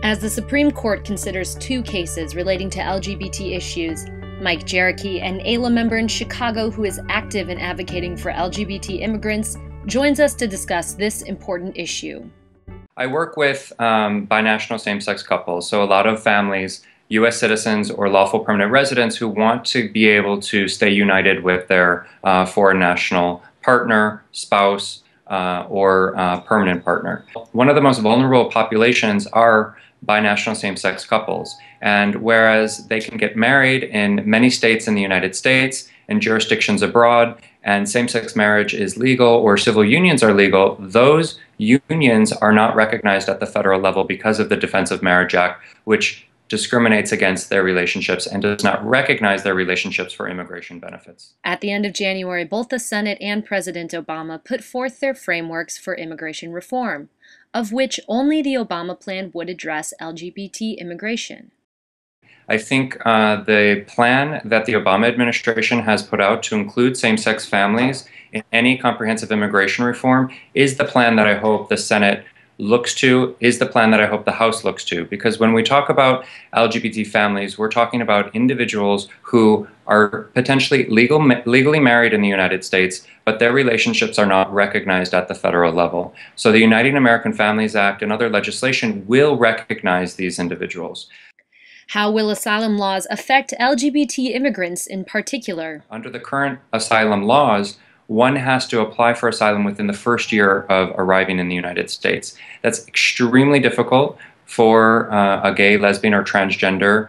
As the Supreme Court considers two cases relating to LGBT issues, Mike Jarecki, an AILA member in Chicago who is active in advocating for LGBT immigrants, joins us to discuss this important issue. I work with binational same-sex couples, so a lot of families, U.S. citizens or lawful permanent residents who want to be able to stay united with their foreign national partner, spouse, or permanent partner. One of the most vulnerable populations are binational same-sex couples. And whereas they can get married in many states in the United States and jurisdictions abroad, and same-sex marriage is legal or civil unions are legal, those unions are not recognized at the federal level because of the Defense of Marriage Act, which discriminates against their relationships and does not recognize their relationships for immigration benefits. At the end of January, both the Senate and President Obama put forth their frameworks for immigration reform, of which only the Obama plan would address LGBT immigration. I think the plan that the Obama administration has put out to include same-sex families in any comprehensive immigration reform is the plan that I hope the Senate looks to, is the plan that I hope the House looks to. Because when we talk about LGBT families, we're talking about individuals who are potentially legally married in the United States, but their relationships are not recognized at the federal level. So the Uniting American Families Act and other legislation will recognize these individuals. How will asylum laws affect LGBT immigrants in particular? Under the current asylum laws, one has to apply for asylum within the first year of arriving in the United States. That's extremely difficult for a gay, lesbian, or transgender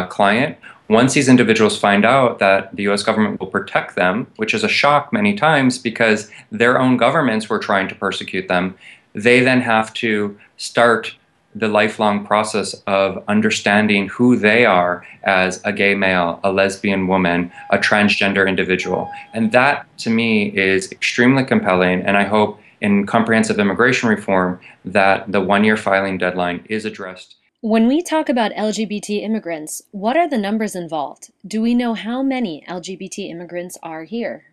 client. Once these individuals find out that the U.S. government will protect them, which is a shock many times because their own governments were trying to persecute them, they then have to start the lifelong process of understanding who they are as a gay male, a lesbian woman, a transgender individual. And that, to me, is extremely compelling, and I hope in comprehensive immigration reform that the one-year filing deadline is addressed. When we talk about LGBT immigrants, what are the numbers involved? Do we know how many LGBT immigrants are here?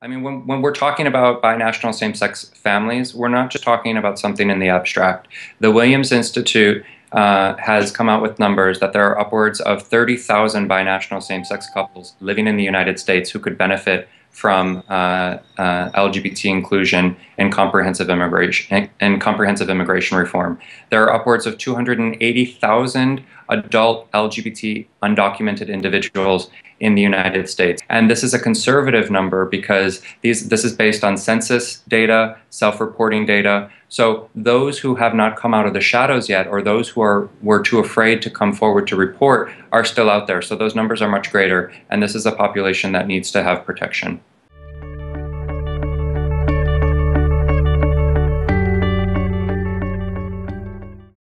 I mean, when we're talking about binational same-sex families, we're not just talking about something in the abstract. The Williams Institute has come out with numbers that there are upwards of 30,000 binational same-sex couples living in the United States who could benefit from LGBT inclusion and comprehensive immigration reform. There are upwards of 280,000 adult LGBT undocumented individuals in the United States. And this is a conservative number because this is based on census data, self-reporting data. So those who have not come out of the shadows yet, or those who were too afraid to come forward to report, are still out there. So those numbers are much greater, and this is a population that needs to have protection.